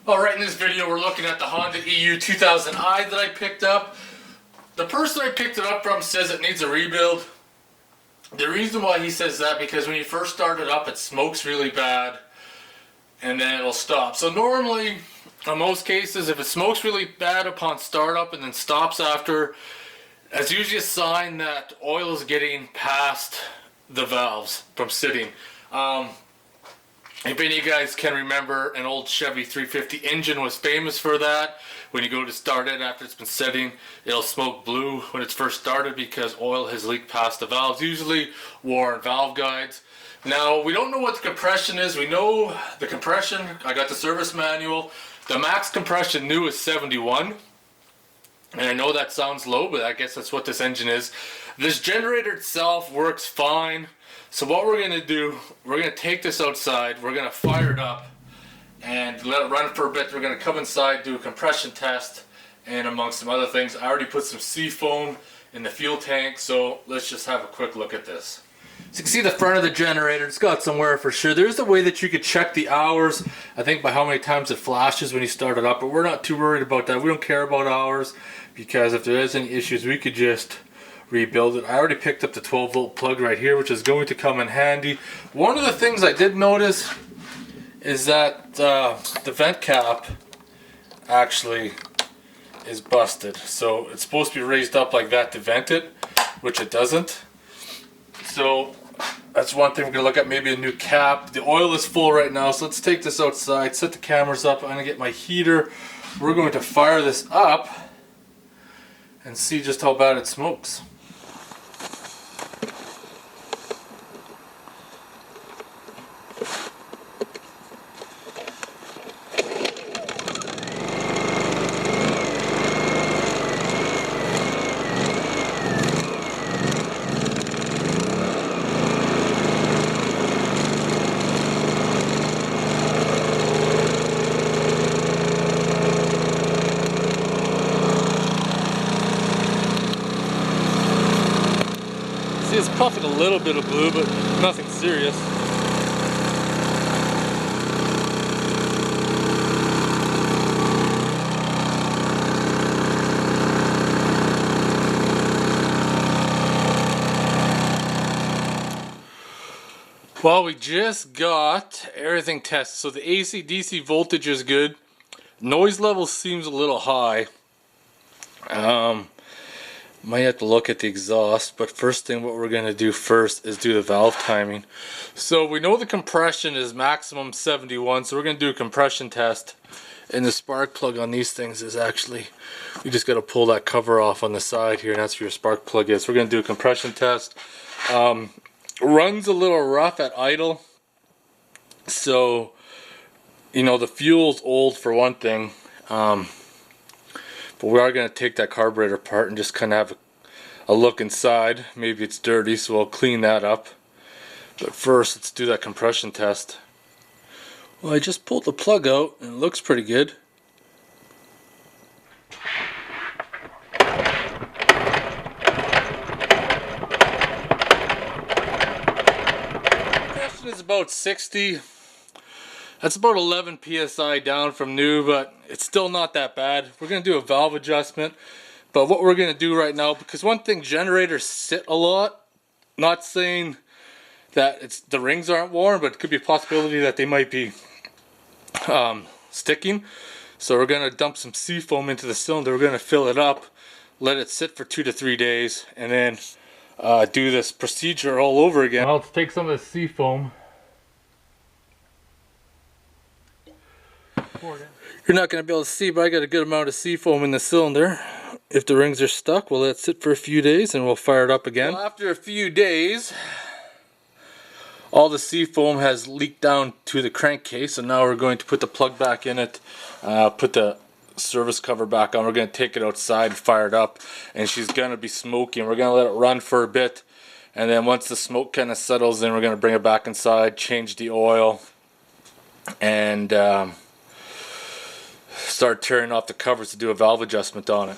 Alright, in this video we're looking at the Honda EU2000i that I picked up. The person I picked it up from says it needs a rebuild. The reason why he says that, because when you first start it up it smokes really bad and then it'll stop. So normally, in most cases, if it smokes really bad upon startup and then stops after, that's usually a sign that oil is getting past the valves from sitting. If any of you guys can remember, an old Chevy 350 engine was famous for that. When you go to start it after it's been sitting, it'll smoke blue when it's first started because oil has leaked past the valves, usually worn valve guides. Now, we don't know what the compression is. We know the compression, I got the service manual. The max compression new is 71. And I know that sounds low, but I guess that's what this engine is. This generator itself works fine. So what we're going to do, we're going to take this outside, we're going to fire it up and let it run for a bit. We're going to come inside, do a compression test, and amongst some other things. I already put some seafoam in the fuel tank, so let's just have a quick look at this. So you can see the front of the generator, it's got some wear for sure. There's a way that you could check the hours, I think by how many times it flashes when you start it up, but we're not too worried about that. We don't care about hours, because if there is any issues, we could just rebuild it. I already picked up the 12-volt plug right here, which is going to come in handy. One of the things I did notice is that the vent cap actually is busted. So it's supposed to be raised up like that to vent it, which it doesn't. So that's one thing we're going to look at, maybe a new cap. The oil is full right now, so let's take this outside, set the cameras up. I'm going to get my heater. We're going to fire this up and see just how bad it smokes. It's puffing a little bit of blue, but nothing serious. Well, we just got everything tested. So the AC DC voltage is good. Noise level seems a little high. Might have to look at the exhaust, but first thing what we're going to do first is do the valve timing. So we know the compression is maximum 71, so we're going to do a compression test. And the spark plug on these things is actually, you just got to pull that cover off on the side here, and that's where your spark plug is. So we're going to do a compression test. Runs a little rough at idle. So, you know, the fuel's old for one thing. But we are going to take that carburetor apart and just kind of have a look inside. Maybe it's dirty, so we'll clean that up. But first, let's do that compression test. Well, I just pulled the plug out and it looks pretty good. Compression is about 60. That's about 11 psi down from new, but it's still not that bad. We're going to do a valve adjustment. But what we're going to do right now, because one thing, generators sit a lot. Not saying that the rings aren't worn, but it could be a possibility that they might be sticking. So we're going to dump some seafoam into the cylinder. We're going to fill it up, let it sit for 2 to 3 days, and then do this procedure all over again. Well, let's take some of the seafoam. You're not going to be able to see, but I got a good amount of seafoam in the cylinder. If the rings are stuck, we'll let it sit for a few days and we'll fire it up again. Well, after a few days, all the seafoam has leaked down to the crankcase, and now we're going to put the plug back in it, put the service cover back on. We're going to take it outside and fire it up, and she's going to be smoking. We're going to let it run for a bit, and then once the smoke kind of settles in, we're going to bring it back inside, change the oil, and start tearing off the covers to do a valve adjustment on it.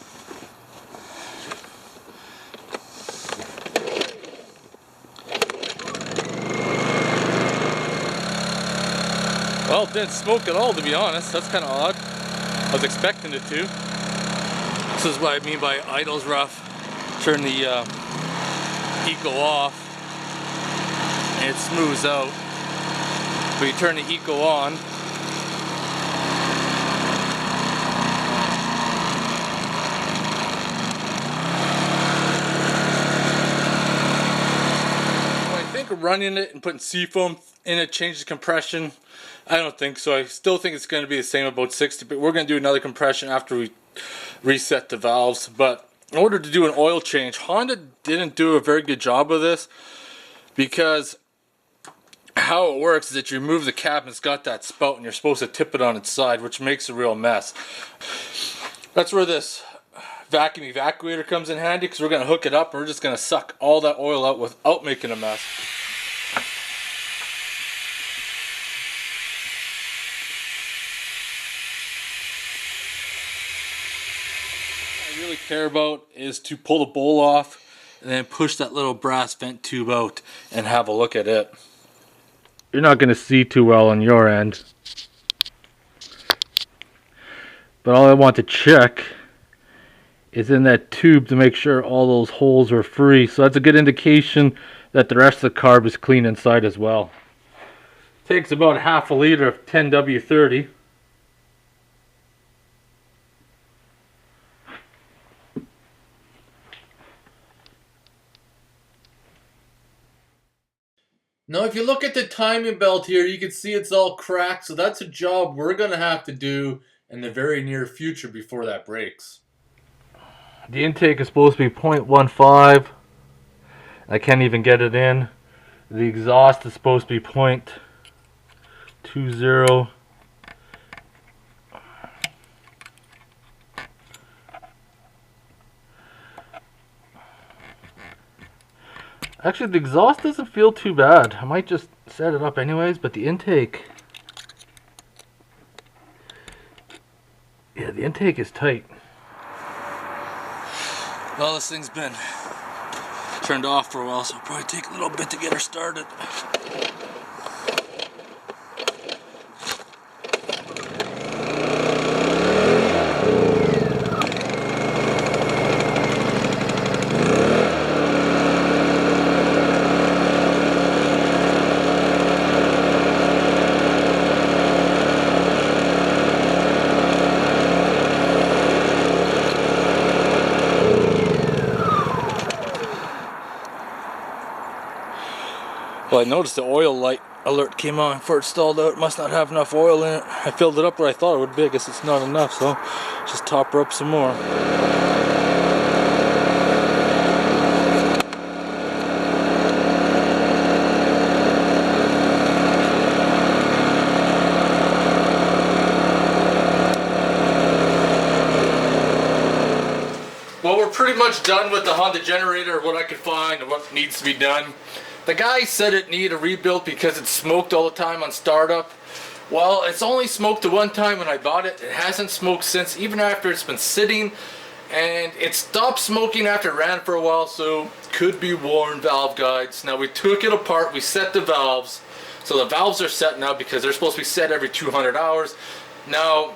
Well, valve didn't smoke at all, to be honest. That's kind of odd. I was expecting it to. This is what I mean by idle's rough. Turn the eco off and it smooths out. But you turn the eco on, I think running it and putting seafoam in it changes compression. I don't think so. I still think it's going to be the same, about 60, but we're going to do another compression after we reset the valves. But in order to do an oil change, Honda didn't do a very good job of this, because how it works is that you remove the cap and it's got that spout and you're supposed to tip it on its side, which makes a real mess. That's where this vacuum evacuator comes in handy, because we're going to hook it up and we're just going to suck all that oil out without making a mess. What I really care about is to pull the bowl off and then push that little brass vent tube out and have a look at it. You're not going to see too well on your end, but all I want to check is in that tube to make sure all those holes are free. So that's a good indication that the rest of the carb is clean inside as well. Takes about half a liter of 10W30. Now if you look at the timing belt here, you can see it's all cracked, so that's a job we're going to have to do in the very near future before that breaks. The intake is supposed to be 0.15. I can't even get it in. The exhaust is supposed to be 0.20. Actually, the exhaust doesn't feel too bad. I might just set it up anyways, but the intake... yeah, the intake is tight. Well, this thing's been turned off for a while, so it'll probably take a little bit to get her started. Well, I noticed the oil light alert came on before it stalled out. It must not have enough oil in it. I filled it up where I thought it would be. I guess it's not enough, so just top her up some more. Well, we're pretty much done with the Honda generator, what I could find and what needs to be done. The guy said it needed a rebuild because it smoked all the time on startup. Well, it's only smoked the one time when I bought it. It hasn't smoked since, even after it's been sitting. And it stopped smoking after it ran for a while, so could be worn valve guides. Now we took it apart, we set the valves. So the valves are set now because they're supposed to be set every 200 hours. Now,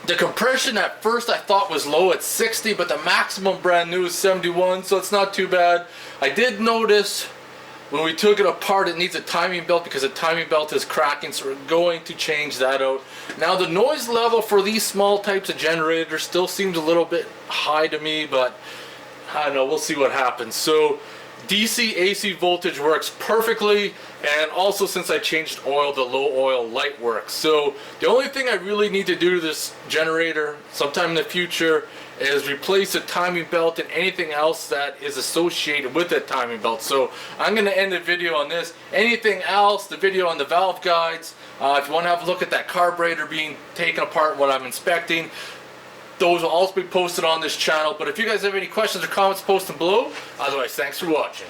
the compression at first I thought was low at 60, but the maximum brand new is 71, so it's not too bad. I did notice when we took it apart it needs a timing belt because the timing belt is cracking, so we're going to change that out. Now the noise level for these small types of generators still seems a little bit high to me, but I don't know, we'll see what happens. So DC AC voltage works perfectly, and also since I changed oil, the low oil light works. So the only thing I really need to do to this generator sometime in the future is replace the timing belt and anything else that is associated with that timing belt. So I'm going to end the video on this. Anything else, the video on the valve guides, if you want to have a look at that carburetor being taken apart, what I'm inspecting, those will also be posted on this channel. But if you guys have any questions or comments, post them below. Otherwise, thanks for watching.